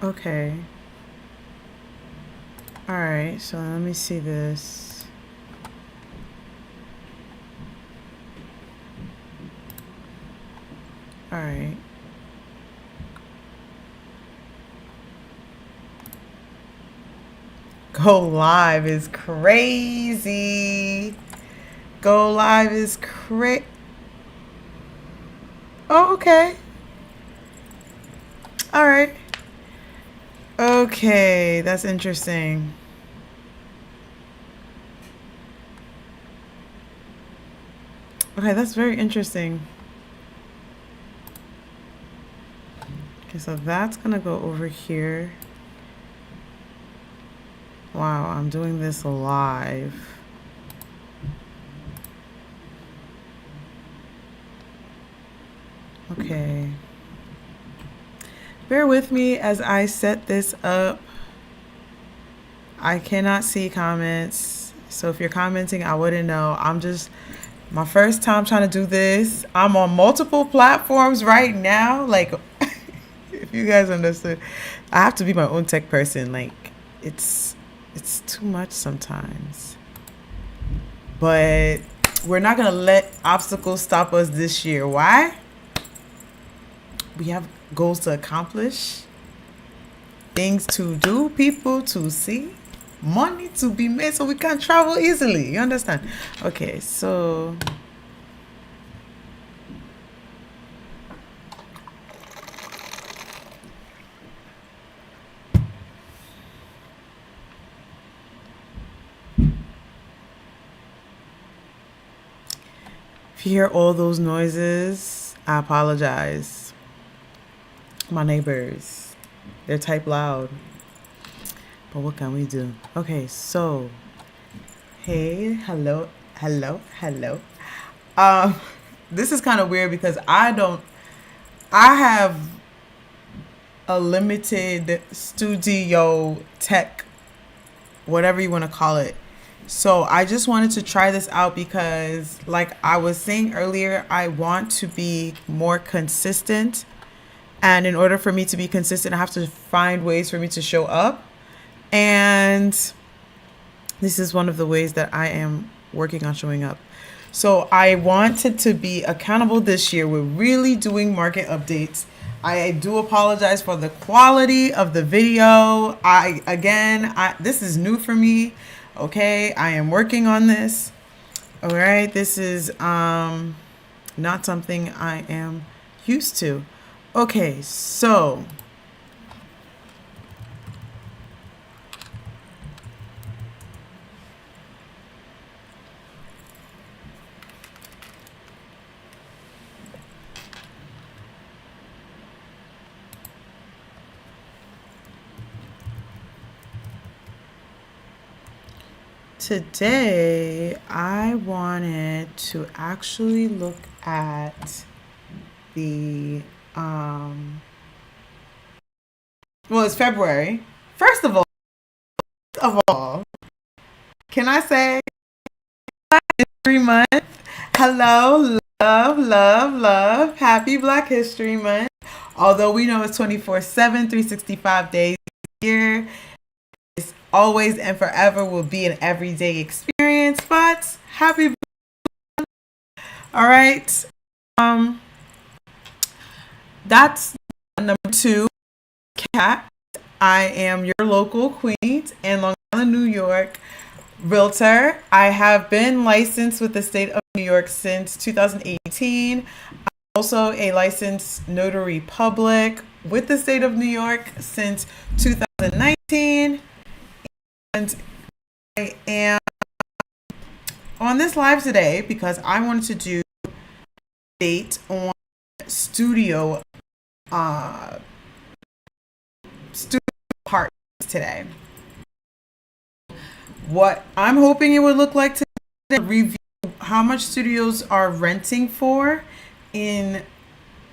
Okay. All right. So let me see this. All right. Go live is crazy. Go live is Oh, okay. All right. Okay, that's interesting. Okay, that's very interesting. Okay, so that's gonna go over here. Wow, I'm doing this live. Okay. Bear with me as I set this up. I cannot see comments. So if you're commenting, I wouldn't know. I'm just my first time trying to do this. I'm on multiple platforms right now. Like, if you guys understood, I have to be my own tech person. Like, it's it's too much sometimes. But we're not gonna let obstacles stop us this year. Why? We have goals to accomplish, things to do, people to see, money to be made so we can travel easily. You understand? Okay, so if you hear all those noises, I apologize. My neighbors, they're type loud. But what can we do? Okay, so hey, hello, hello, hello. Um, this is kind of weird because I have a limited studio tech, whatever you want to call it. So I just wanted to try this out because, like I was saying earlier, I want to be more consistent. And in order for me to be consistent, I have to find ways for me to show up. And this is one of the ways that I am working on showing up. So I wanted to be accountable this year. We're really doing market updates. I do apologize for the quality of the video. I this is new for me. Okay, I am working on this. All right, this is not something I am used to. Okay, so today I wanted to actually look at the well, it's February. First of all, can I say 3 month? Hello, love, love, love. Happy Black History Month. Although we know it's 24/7, 365 days a year, it's always and forever will be an everyday experience. But happy, all right. Um, that's number 2. Cat. I am your local queen in Long Island, New York. Realtor. I have been licensed with the state of New York since 2018. I'm also a licensed notary public with the state of New York since 2019. And I am on this live today because I wanted to do a date on studio uh studio partners today. What I'm hoping it would look like to review how much studios are renting for in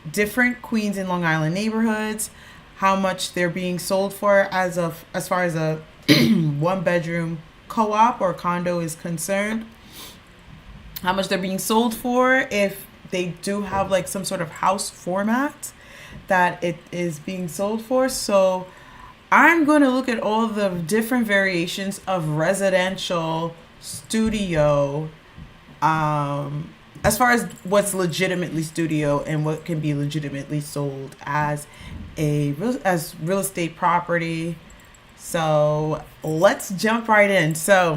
different Queens and Long Island neighborhoods, how much they're being sold for as far as a 1 bedroom co-op or condo is concerned, how much they're being sold for if they do have like some sort of house format that it is being sold for. So I'm going to look at all the different variations of residential studio, um, as far as what's legitimately studio and what can be legitimately sold as as real estate property. So let's jump right in. So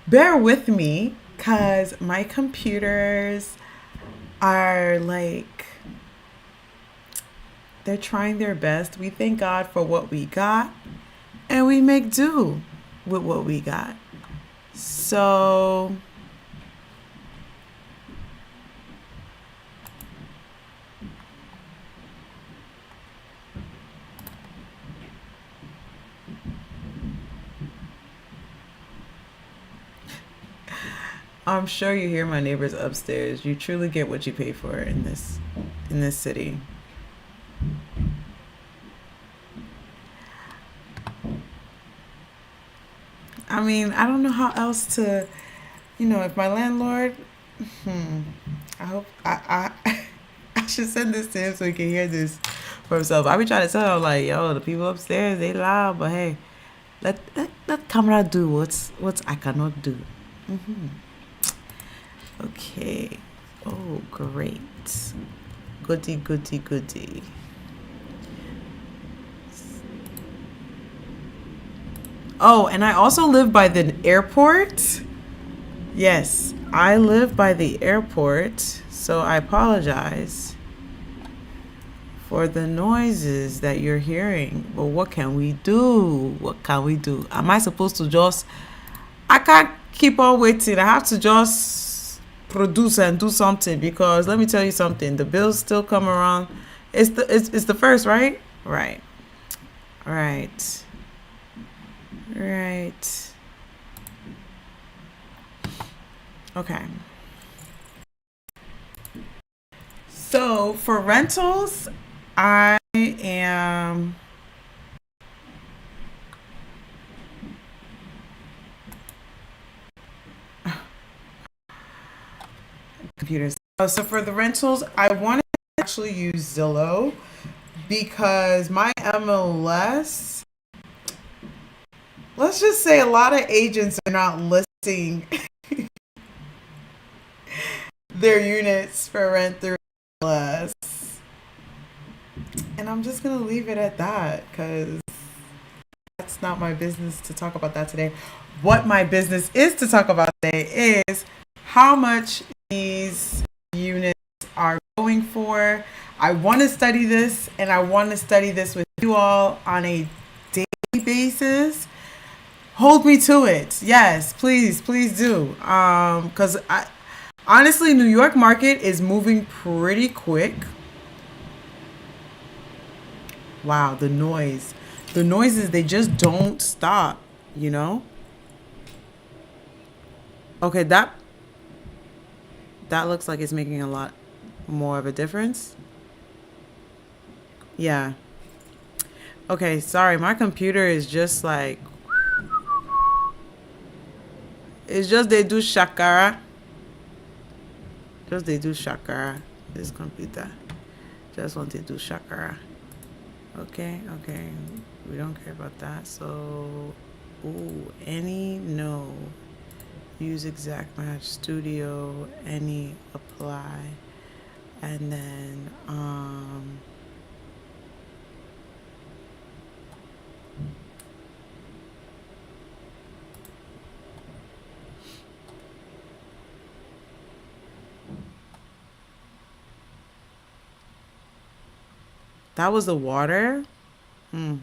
bear with me because my computers are like, they're trying their best. We thank God for what we got and we make do with what we got. So I'm sure you hear my neighbors upstairs. You truly get what you pay for in this city. I mean, I don't know how else to, if my landlord, hmm, I hope I should send this to him so he can hear this for himself. I be trying to tell him like, yo, the people upstairs they loud, but hey, let camera do what's I cannot do. Hmm. Okay. Oh, great. Goody, goody, goody. Oh, and I also live by the airport. Yes, I live by the airport, so I apologize for the noises that you're hearing. But what can we do? What can we do? Am I supposed to just. I can't keep on waiting. I have to just produce and do something because let me tell you something. The bills still come around. It's the first, right? Right. Right. Right. Okay. So for rentals, I am computers. So for the rentals, I want to actually use Zillow because my MLS, let's just say a lot of agents are not listing their units for rent through MLS. And I'm just going to leave it at that because that's not my business to talk about that today. What my business is to talk about today is how much these units are going for. I want to study this and I want to study this with you all on a daily basis. Hold me to it. Yes, please, please do. Because I honestly, New York market is moving pretty quick. Wow, the noise. The noises, they just don't stop, you know? Okay, that looks like it's making a lot more of a difference. Yeah. Okay, sorry. My computer is just like, it's just they do shakara. Just they do shakara. This computer. Just want to do shakara. Okay, okay. We don't care about that. So, ooh, any, no. Use exact match studio, any, apply. And then, that was the water. Hmm.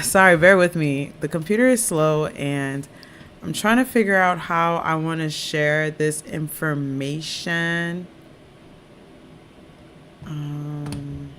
Sorry, bear with me. The computer is slow and I'm trying to figure out how I want to share this information. Um,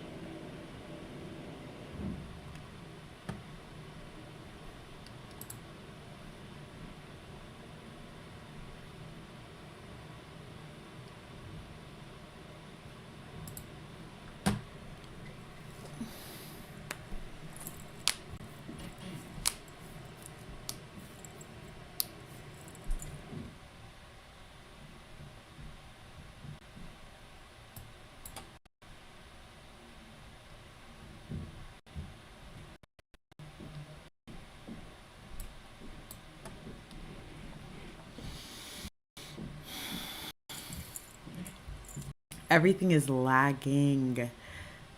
Everything is lagging.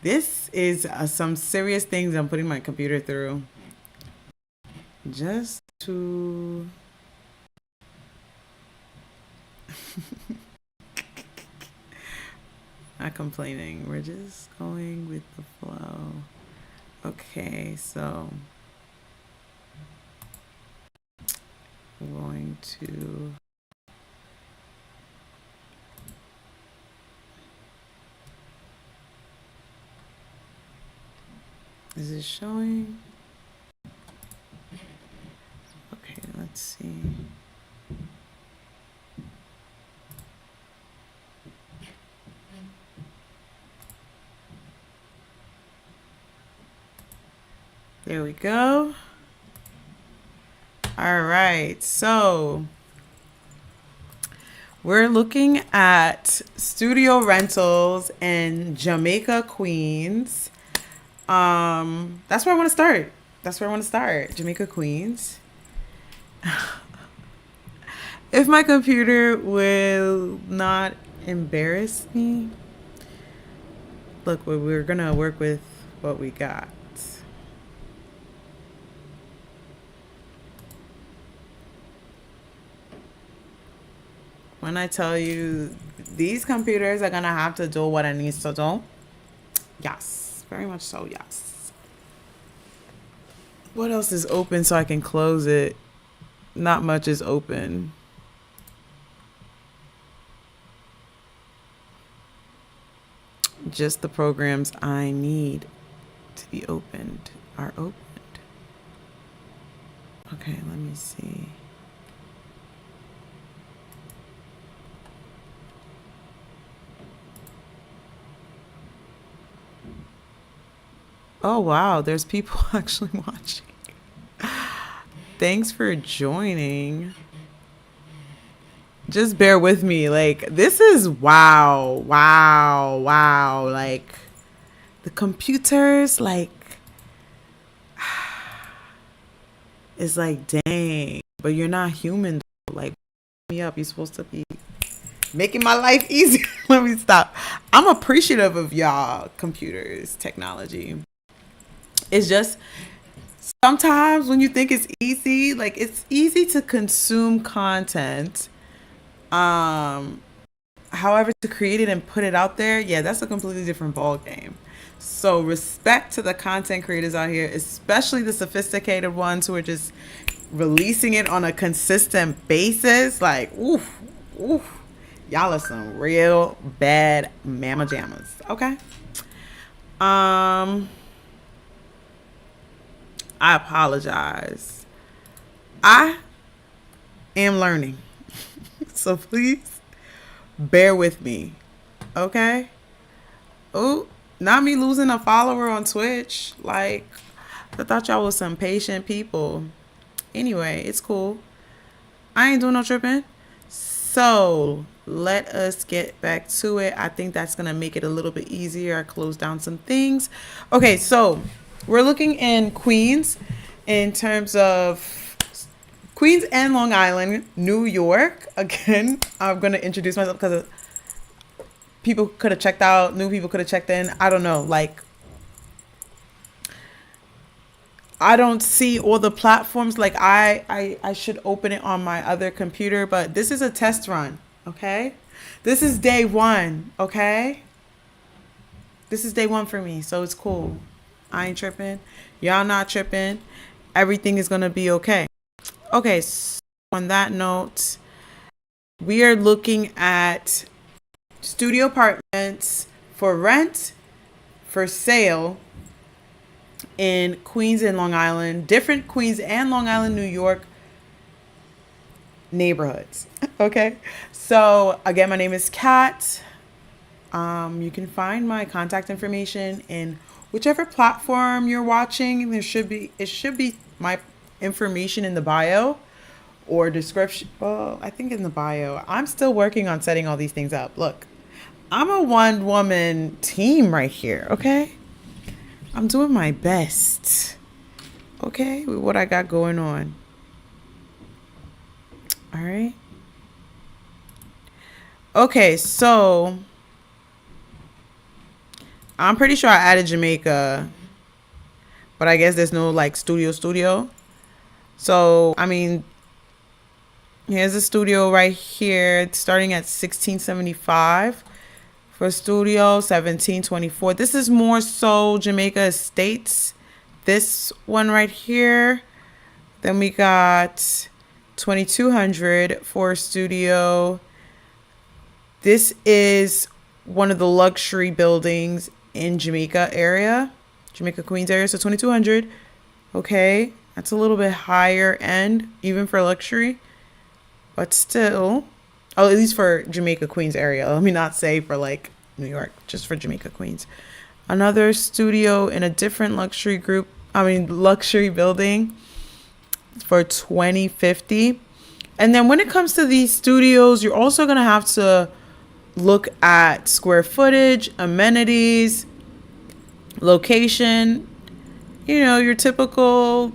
This is some serious things I'm putting my computer through. Just to. Not complaining. We're just going with the flow. Okay, so I'm going to. Is it showing? Okay, let's see. There we go. All right, so we're looking at studio rentals in Jamaica, Queens. That's where I want to start. Jamaica, Queens. If my computer will not embarrass me, look, we're gonna work with what we got. When I tell you these computers are gonna have to do what it needs to do, yes, very much so, yes. What else is open so I can close it? Not much is open. Just the programs I need to be opened are opened. Okay, let me see. Oh, wow, there's people actually watching. Thanks for joining. Just bear with me. Like, this is wow, wow, wow. Like, the computers, like, it's like, dang, but you're not human. Like, me up. You're supposed to be making my life easier. Let me stop. I'm appreciative of y'all computers, technology. It's just sometimes when you think it's easy, like it's easy to consume content. Um, However, to create it and put it out there, yeah, that's a completely different ball game. So respect to the content creators out here, especially the sophisticated ones who are just releasing it on a consistent basis. Like, oof, oof. Y'all are some real bad mama jammas. Okay. Um, I apologize. I am learning. So please bear with me. Okay? Oh, not me losing a follower on Twitch. Like, I thought y'all was some patient people. Anyway, it's cool. I ain't doing no tripping. So let us get back to it. I think that's going to make it a little bit easier. I closed down some things. Okay, so we're looking in Queens in terms of Queens and Long Island, New York. Again, I'm going to introduce myself because people could have checked out, new people could have checked in. I don't know. Like, I don't see all the platforms. Like, I should open it on my other computer, but this is a test run. Okay. This is day one. Okay. This is day one for me. So it's cool. I ain't tripping. Y'all not tripping. Everything is going to be okay. Okay, so on that note, we are looking at studio apartments for rent, for sale in Queens and Long Island, different Queens and Long Island, New York neighborhoods. Okay, so again, my name is Kat. You can find my contact information in whichever platform you're watching. It should be my information in the bio or description. Well, I think in the bio. I'm still working on setting all these things up. Look, I'm a one woman team right here, okay? I'm doing my best, okay, with what I got going on. All right. Okay, so I'm pretty sure I added Jamaica, but I guess there's no like studio. So, I mean, here's a studio right here, starting at 1675 for studio, 1724. This is more so Jamaica Estates. This one right here. Then we got 2200 for studio. This is one of the luxury buildings in Jamaica area, Jamaica Queens area. So 2200. Okay, that's a little bit higher end, even for luxury, but still. Oh, at least for Jamaica Queens area. Let me not say for like New York, just for Jamaica Queens. Another studio in a different luxury building for 2050. And then when it comes to these studios, you're also going to have to look at square footage, amenities, location, your typical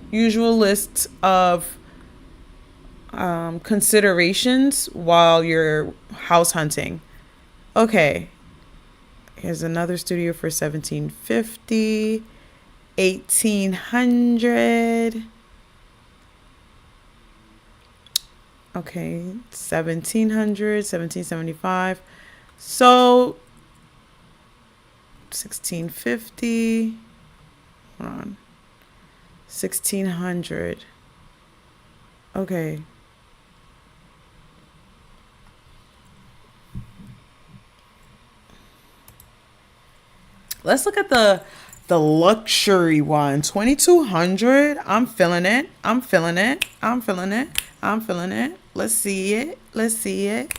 usual list of considerations while you're house hunting. Okay, here's another studio for 1750, 1800. Okay, 1700, 1775. So 1650. Hold on. 1600. Okay. Let's look at the luxury one. 2200. I'm feeling it. I'm feeling it. I'm feeling it. I'm feeling it. Let's see it. Let's see it.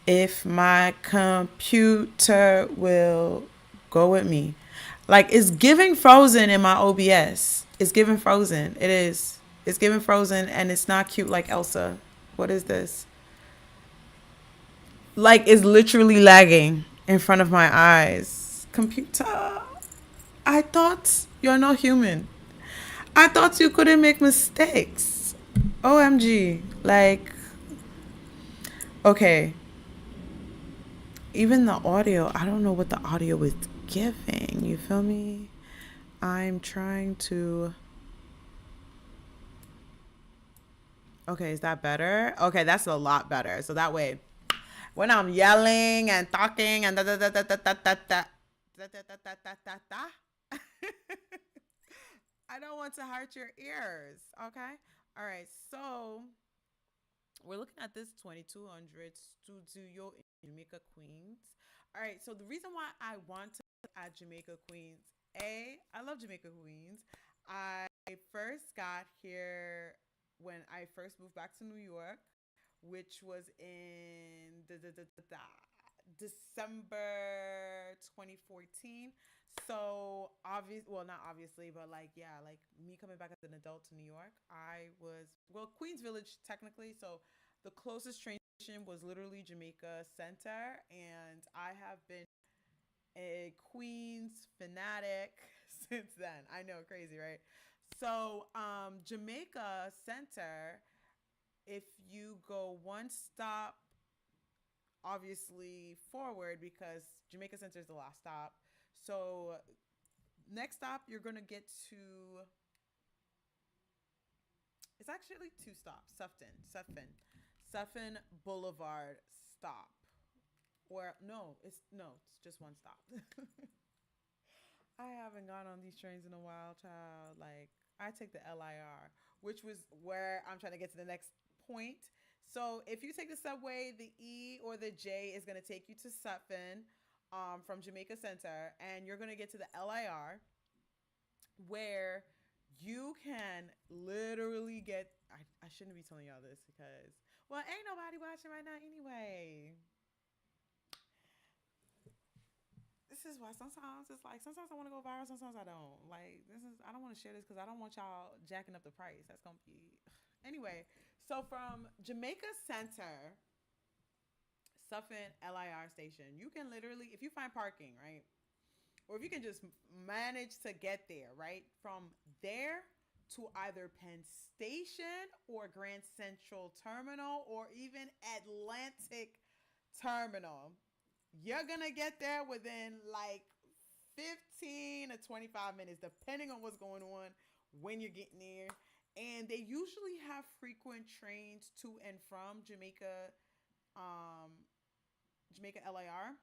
If my computer will go with me. Like, it's giving Frozen in my OBS. It's giving Frozen. It is. It's giving Frozen, and it's not cute like Elsa. What is this? Like, it's literally lagging in front of my eyes. Computer. I thought you're not human. I thought you couldn't make mistakes. OMG. Like, okay. Even the audio, I don't know what the audio is giving. You feel me? I'm trying to. Okay, is that better? Okay, that's a lot better. So that way, when I'm yelling and talking and da da da da da da da da da da da da da da, I don't want to hurt your ears. Okay. All right. So we're looking at this 2200 studio in Jamaica Queens. All right. So the reason why I want to add Jamaica Queens, I love Jamaica Queens. I first got here when I first moved back to New York, which was in December 2014. So not obviously, but like yeah, like me coming back as an adult to New York, I was Queens Village technically. So the closest train station was literally Jamaica Center, and I have been a Queens fanatic since then. I know, crazy, right? So Jamaica Center, if you go one stop obviously forward, because Jamaica Center is the last stop. So next stop you're gonna get to, it's actually two stops. Sutphin Boulevard stop. Or no, it's just one stop. I haven't gone on these trains in a while, child. Like, I take the LIR, which was where I'm trying to get to the next point. So, if you take the subway, the E or the J is going to take you to Sutphin from Jamaica Center, and you're going to get to the LIR, where you can literally get. I shouldn't be telling y'all this because, well, ain't nobody watching right now anyway. This is why sometimes it's like sometimes I want to go viral, sometimes I don't. Like this is I don't want to share this because I don't want y'all jacking up the price. That's gonna be anyway. So from Jamaica Center, Suffin LIR station, you can literally if you find parking right, or if you can just manage to get there right from there to either Penn Station or Grand Central Terminal or even Atlantic Terminal. You're gonna get there within like 15 to 25 minutes, depending on what's going on when you're getting there. And they usually have frequent trains to and from Jamaica LAR.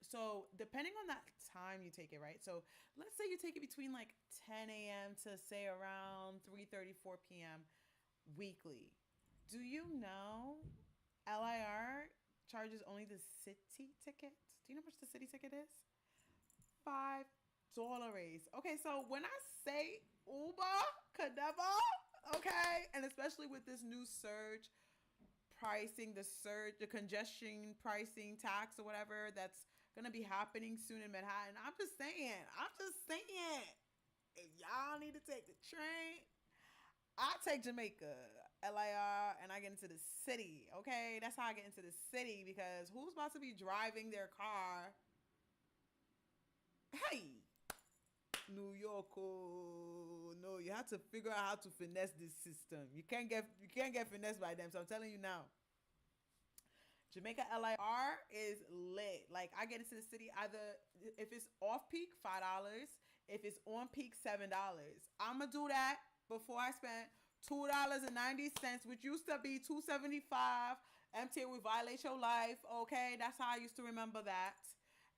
So depending on that time you take it, right? So let's say you take it between like 10 a.m. to say around 3:30, 4 p.m. weekly. Do you know LIR charges only the city ticket? Do you know how much the city ticket is? $5. Okay, so when I say Uber could never, okay, and especially with this new surge pricing, the congestion pricing tax or whatever that's gonna be happening soon in Manhattan. I'm just saying, if y'all need to take the train, I take Jamaica, LIR, and I get into the city. Okay, that's how I get into the city because who's about to be driving their car? Hey, New York, oh no, you have to figure out how to finesse this system. You can't get finessed by them. So I'm telling you now. Jamaica LIR is lit. Like I get into the city either if it's off peak $5, if it's on peak $7. I'ma do that before I spend $2.90, which used to be $2.75. MTA will violate your life. Okay, that's how I used to remember that,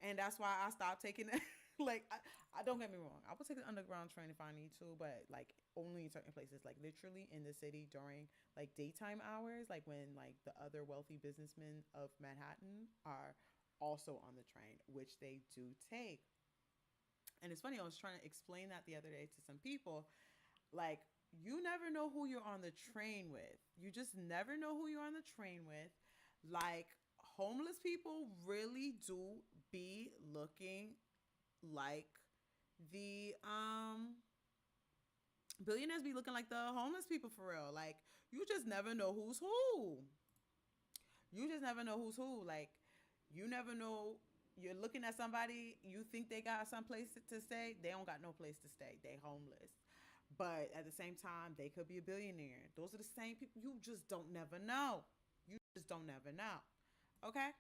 and that's why I stopped taking it. Like I don't get me wrong, I will take the underground train if I need to, but like only in certain places, like literally in the city during like daytime hours, like when like the other wealthy businessmen of Manhattan are also on the train, which they do take. And it's funny, I was trying to explain that the other day to some people. Like, you never know who you're on the train with. You just never know who you're on the train with. Like, homeless people really do be looking like the billionaires be looking like the homeless people for real. Like, you just never know who's who. You just never know who's who. Like, you never know. You're looking at somebody, you think they got some place to stay. They don't got no place to stay. They homeless. But at the same time, they could be a billionaire. Those are the same people. You just don't never know. You just don't never know. Okay?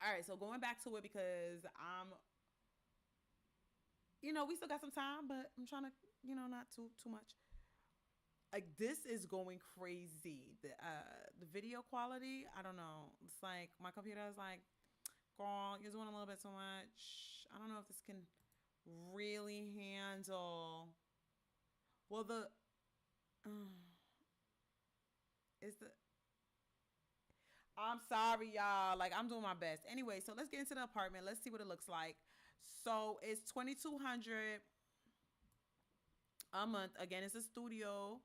All right, so going back to it because we still got some time, but I'm trying to, not too much. Like this is going crazy. The video quality, I don't know. It's like my computer is like, girl, you're doing a little bit too much. I don't know if this can really handle. Well, the is the. I'm sorry, y'all. Like I'm doing my best. Anyway, so let's get into the apartment. Let's see what it looks like. So it's 2,200 a month. Again, it's a studio.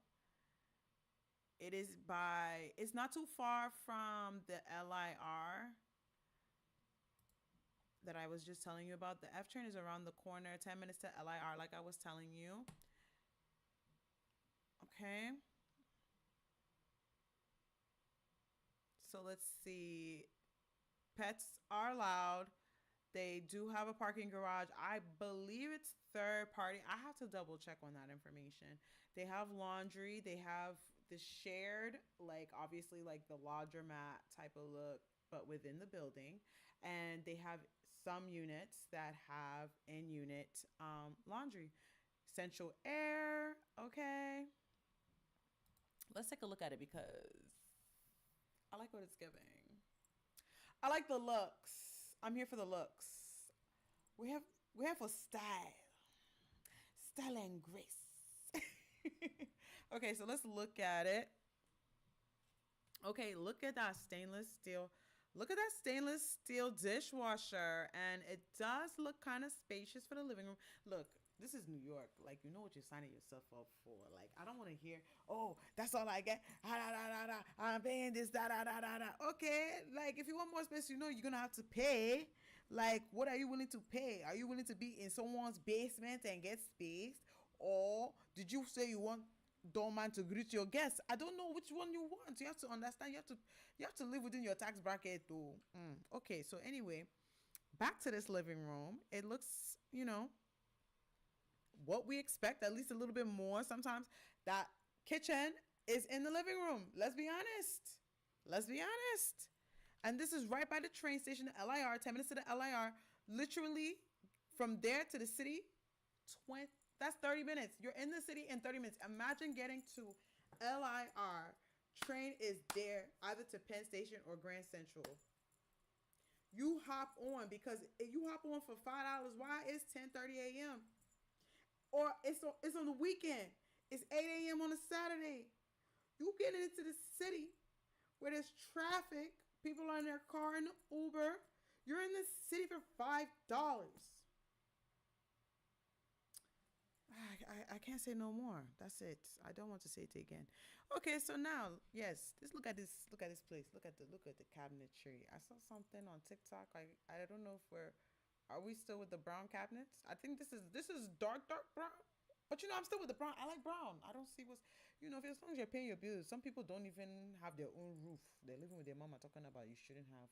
It's not too far from the LIR that I was just telling you about. The F train is around the corner, 10 minutes to LIR, like I was telling you. Okay. So let's see. Pets are allowed. They do have a parking garage. I believe it's third party. I have to double check on that information. They have laundry. They have the shared, like obviously like the laundromat type of look, but within the building. And they have some units that have in unit laundry. Central air. Okay. Let's take a look at it because I like what it's giving. I like the looks. I'm here for the looks. We have We're here for style and grace. Okay, so let's look at it. Okay, look at that stainless steel. Look at that stainless steel dishwasher, and it does look kind of spacious for the living room. Look, this is New York. Like, you know what you're signing yourself up for. Like, I don't want to hear, oh, that's all I get. Ah, da, da, da, da. I'm paying this, da, da, da, da, da. Okay, like, if you want more space, you know you're going to have to pay. Like, what are you willing to pay? Are you willing to be in someone's basement and get space? Or did you say you want doorman to greet your guests? I don't know which one you want. You have to understand. You have to live within your tax bracket though. Okay, so anyway, back to this living room. It looks, what we expect, at least a little bit more. Sometimes that kitchen is in the living room. Let's be honest. Let's be honest. And this is right by the train station, the LIR, 10 minutes to the LIR. Literally from there to the city, 20, that's 30 minutes. You're in the city in 30 minutes. Imagine getting to LIR. Train is there either to Penn Station or Grand Central. You hop on, because if you hop on for $5, why? It's 10:30 a.m. Or it's on the weekend. It's 8 a.m. on a Saturday. You get into the city where there's traffic. People are in their car in the Uber. You're in the city for $5. I can't say no more. That's it. I don't want to say it again. Okay, so now, yes, look at this place. Look at the cabinetry. I saw something on TikTok. I don't know if are we still with the brown cabinets? I think this is dark brown. But I'm still with the brown. I like brown. I don't see if as long as you're paying your bills. Some people don't even have their own roof. They're living with their mama, talking about you shouldn't have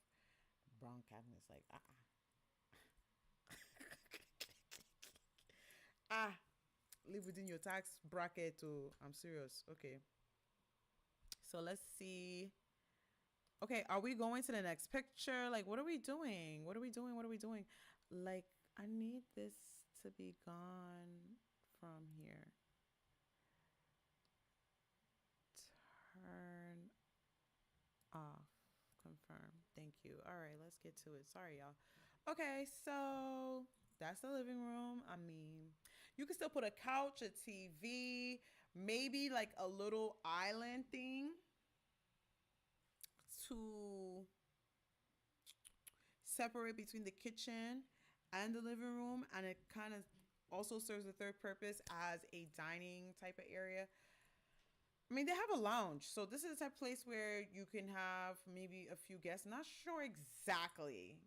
brown cabinets. Like live within your tax bracket. I'm serious. Okay, so let's see. Okay, are we going to the next picture? Like, what are we doing? Like, I need this to be gone from here. Turn off. Confirm. Thank you. All right, let's get to it. Sorry, y'all. Okay, so that's the living room. I mean, you can still put a couch, a TV, maybe like a little island thing to separate between the kitchen and the living room. And it kind of also serves the third purpose as a dining type of area. I mean, they have a lounge. So this is a type of place where you can have maybe a few guests. Not sure exactly.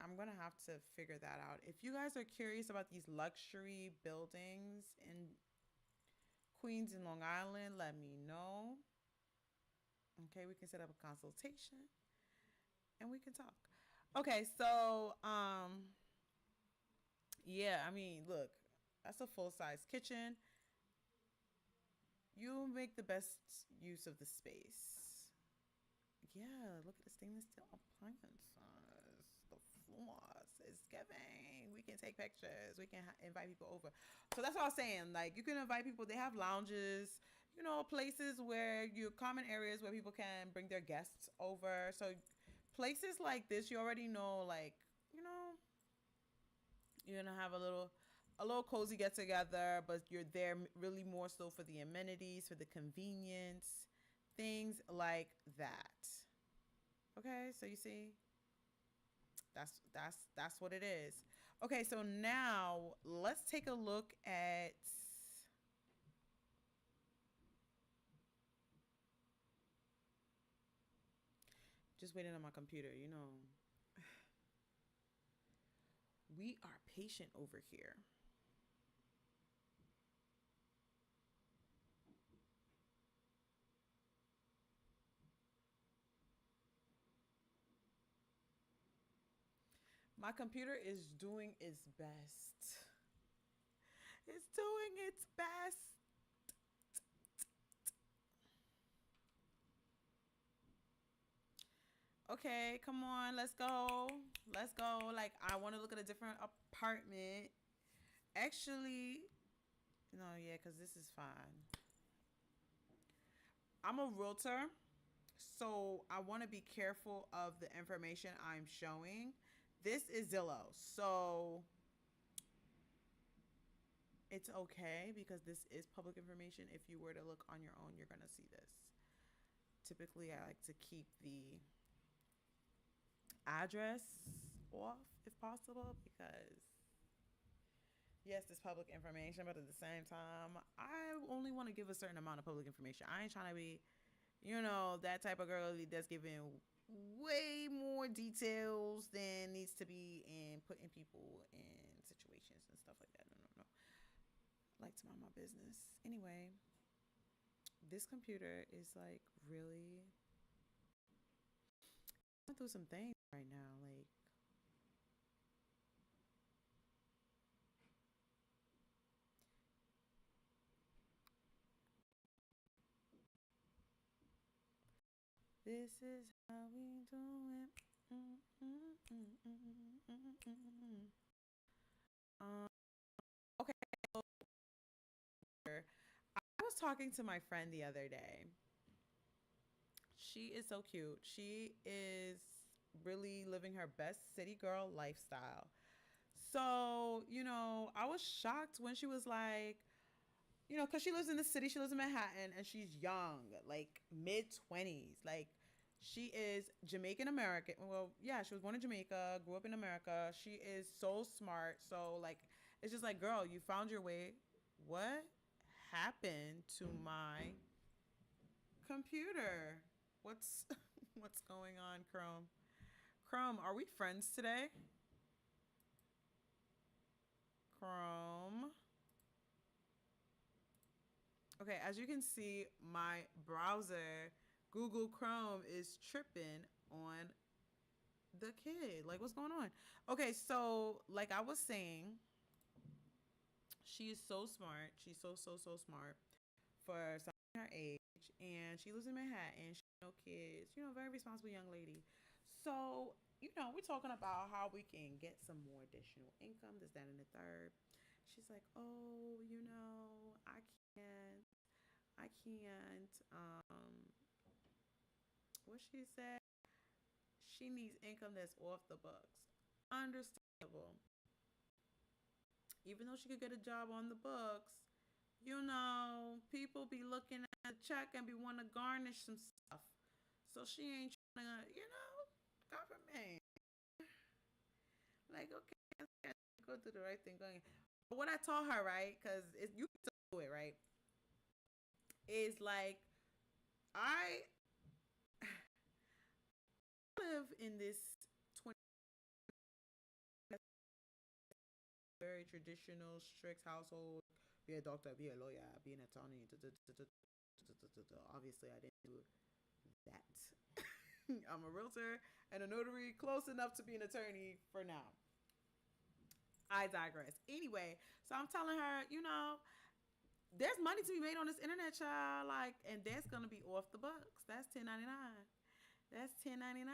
I'm going to have to figure that out. If you guys are curious about these luxury buildings in Queens and Long Island, let me know. Okay, we can set up a consultation and we can talk. Okay, so yeah, I mean, look, that's a full-size kitchen. You make the best use of the space. Yeah, look at the stainless steel appliances. The floors is giving. We can take pictures. We can invite people over. So that's what I was saying. Like, you can invite people. They have lounges, places where common areas where people can bring their guests over. So places like this, you already know, like, you're gonna have a little cozy get together, but you're there really more so for the amenities, for the convenience, things like that. Okay, so you see, that's what it is. Okay, so now let's take a look at just waiting on my computer. We are patient over here. My computer is doing its best. It's doing its best. Okay, come on, let's go. Like, I want to look at a different apartment. Actually, no, yeah, because this is fine. I'm a realtor, so I want to be careful of the information I'm showing. This is Zillow, so It's okay because this is public information. If you were to look on your own, you're going to see this. Typically, I like to keep the address off if possible because yes, it's public information, but at the same time, I only want to give a certain amount of public information. I ain't trying to be, that type of girl that's giving way more details than needs to be and putting people in situations and stuff like that. No, no, no. I like to mind my business. Anyway, this computer is like really going through some things right now. Like, this is how we do it. Um, okay. I was talking to my friend the other day. She is so cute. She is really living her best city girl lifestyle. So, I was shocked when she was like, because she lives in the city, she lives in Manhattan, and she's young, like mid 20s. Like, she is Jamaican American. Well, yeah, she was born in Jamaica, grew up in America. She is so smart. So, like, it's just like, girl, you found your way. What happened to my computer? What's what's going on, Chrome? Chrome, are we friends today? Chrome. Okay, as you can see, my browser, Google Chrome, is tripping on the kid. Like, what's going on? Okay, so like I was saying, she is so smart. She's so so so smart for her age, and she lives in Manhattan. She has no kids. Very responsible young lady. So we're talking about how we can get some more additional income. This, that, and the third. She's like, oh, I can't. What she said? She needs income that's off the books. Understandable. Even though she could get a job on the books, people be looking at the check and be wanting to garnish some stuff. So she ain't trying to, government. Like, okay, go do the right thing. Going. But what I told her, right, because you can do it, right, is like, I live in this 20 very traditional, strict household. Be a doctor, be a lawyer, be an attorney. Obviously, I didn't do that. I'm a realtor and a notary, close enough to be an attorney for now. I digress. Anyway, so I'm telling her, there's money to be made on this internet, child. Like, and that's gonna be off the books. That's 1099. That's 1099.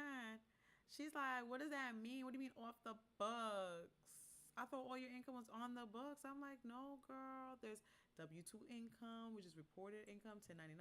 She's like, what does that mean? What do you mean off the books? I thought all your income was on the books. I'm like, no, girl. There's W-2 income, which is reported income, 1099.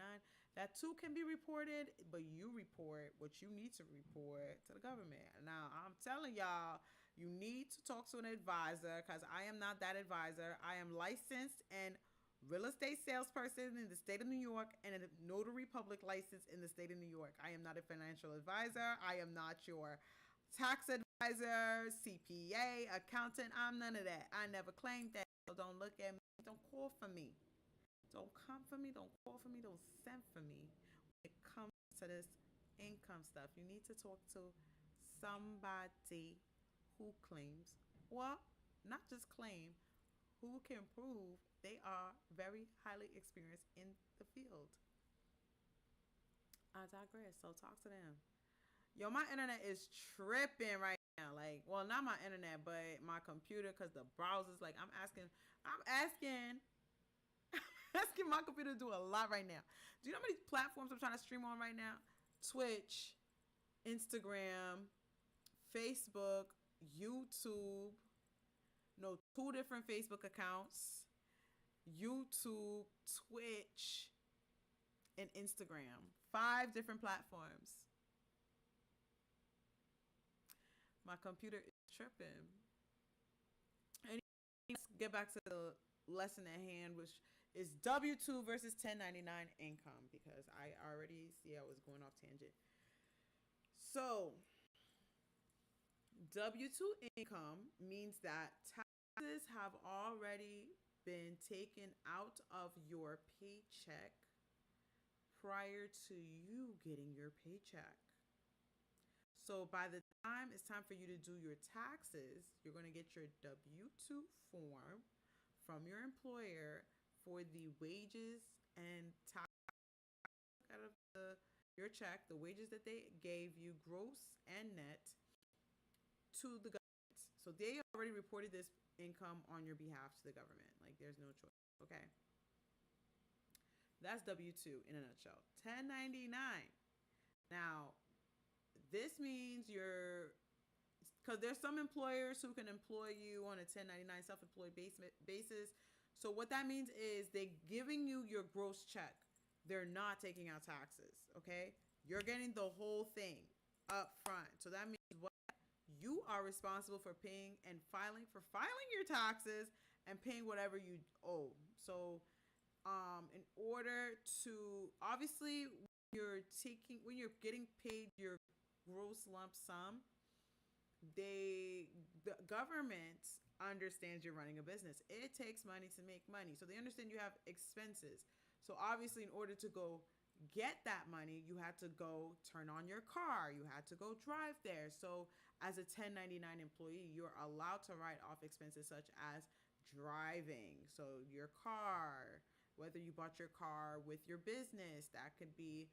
That too can be reported, but you report what you need to report to the government. Now, I'm telling y'all, you need to talk to an advisor because I am not that advisor. I am licensed and real estate salesperson in the state of New York and a notary public license in the state of New York. I am not a financial advisor. I am not your tax advisor, CPA, accountant. I'm none of that. I never claimed that. So don't look at me. Don't call for me. Don't come for me. Don't call for me. Don't send for me. When it comes to this income stuff, you need to talk to somebody who claims, well, not just claim, who can prove they are very highly experienced in the field. I digress. So talk to them. Yo, my internet is tripping right now. Like, well, not my internet, but my computer, because the browser's like, I'm asking asking my computer to do a lot right now. Do you know how many platforms I'm trying to stream on right now? Twitch, Instagram, Facebook, YouTube. No, two different Facebook accounts. YouTube, Twitch, and Instagram. 5 different platforms. My computer is tripping. And let's get back to lesson at hand, which is W-2 versus 1099 income, because I already see I was going off tangent. So W-2 income means that taxes have already been taken out of your paycheck prior to you getting your paycheck. So by the time it's time for you to do your taxes, you're going to get your W-2 form from your employer for the wages and tax out of your check, the wages that they gave you, gross and net, to the government. So they already reported this income on your behalf to the government. Like, there's no choice. Okay. That's W-2 in a nutshell. 1099. Now, this means you're, because there's some employers who can employ you on a 1099 self-employed basis. So what that means is they're giving you your gross check. They're not taking out taxes, okay? You're getting the whole thing up front. So that means what? You are responsible for paying and filing your taxes and paying whatever you owe. So in order to, obviously, when you're getting paid your gross lump sum, the government understands you're running a business. It takes money to make money. So they understand you have expenses. So obviously, in order to go get that money, you had to go turn on your car. You had to go drive there. So as a 1099 employee, you're allowed to write off expenses such as driving. So your car, whether you bought your car with your business, that could be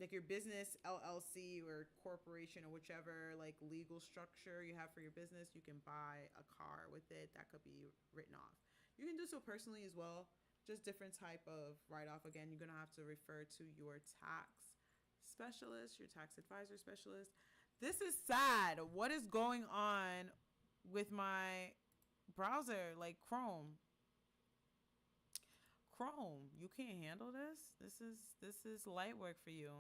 like your business LLC or corporation or whichever like legal structure you have for your business, you can buy a car with it. That could be written off. You can do so personally as well, just different type of write-off. Again, you're going to have to refer to your tax specialist, your tax advisor specialist. This is sad. What is going on with my browser, like Chrome? Chrome, you can't handle this. This is light work for you.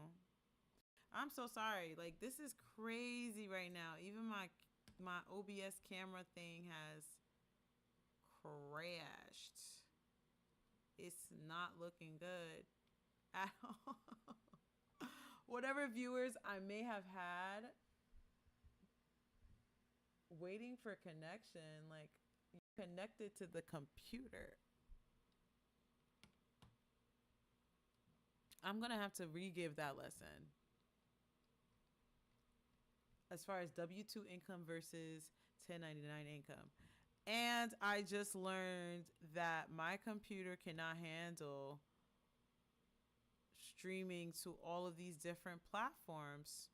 I'm so sorry. Like, this is crazy right now. Even my OBS camera thing has crashed. It's not looking good at all. Whatever viewers I may have had waiting for connection, like, connected to the computer. I'm going to have to re-give that lesson. As far as W-2 income versus 1099 income. And I just learned that my computer cannot handle streaming to all of these different platforms.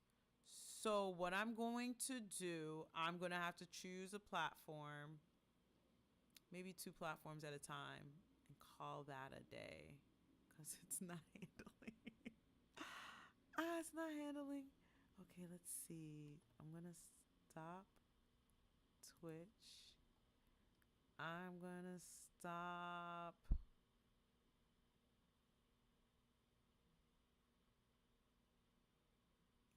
So what I'm going to do, I'm going to have to choose a platform, maybe 2 platforms at a time, and call that a day, because it's not handling. It's not handling. Okay, let's see. I'm going to stop Twitch. I'm going to stop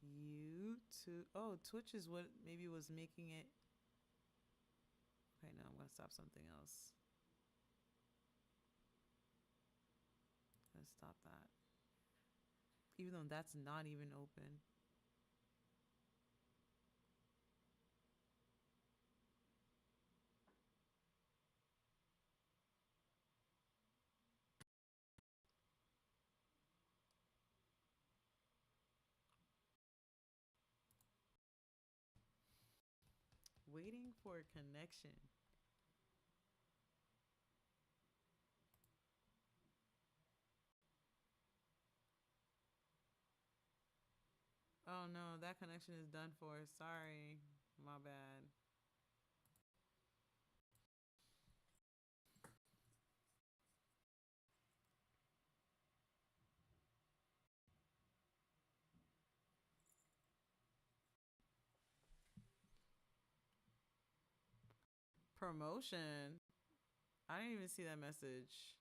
YouTube. Oh, Twitch is what maybe was making it. Okay, no, I'm going to stop something else. I'm going to stop that. Even though that's not even open. Waiting for a connection. Oh no, that connection is done for. Sorry. My bad. Promotion. I didn't even see that message.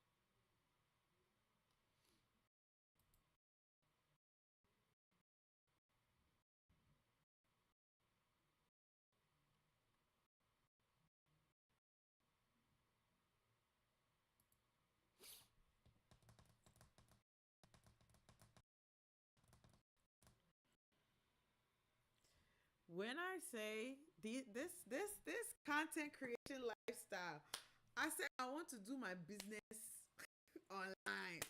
When I say this content creation lifestyle, I said I want to do my business online.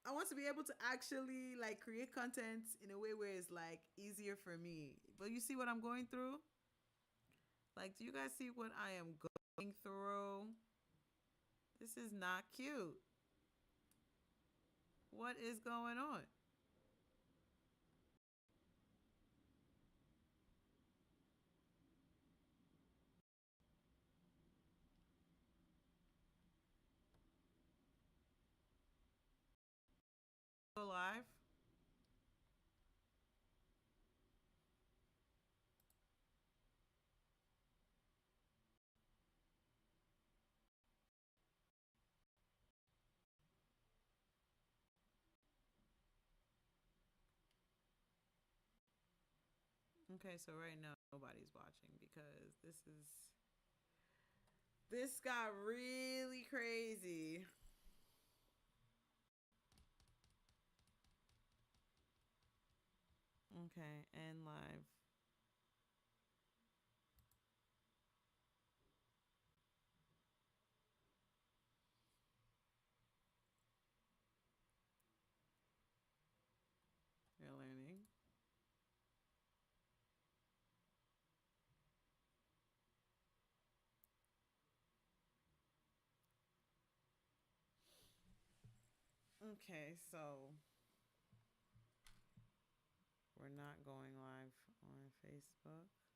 I want to be able to actually like create content in a way where it's like easier for me. But you see what I'm going through? Like, do you guys see what I am going through? This is not cute. What is going on? Go live. Okay, so right now nobody's watching because this got really crazy. Okay, and live. You're learning. Okay, so we're not going live on Facebook.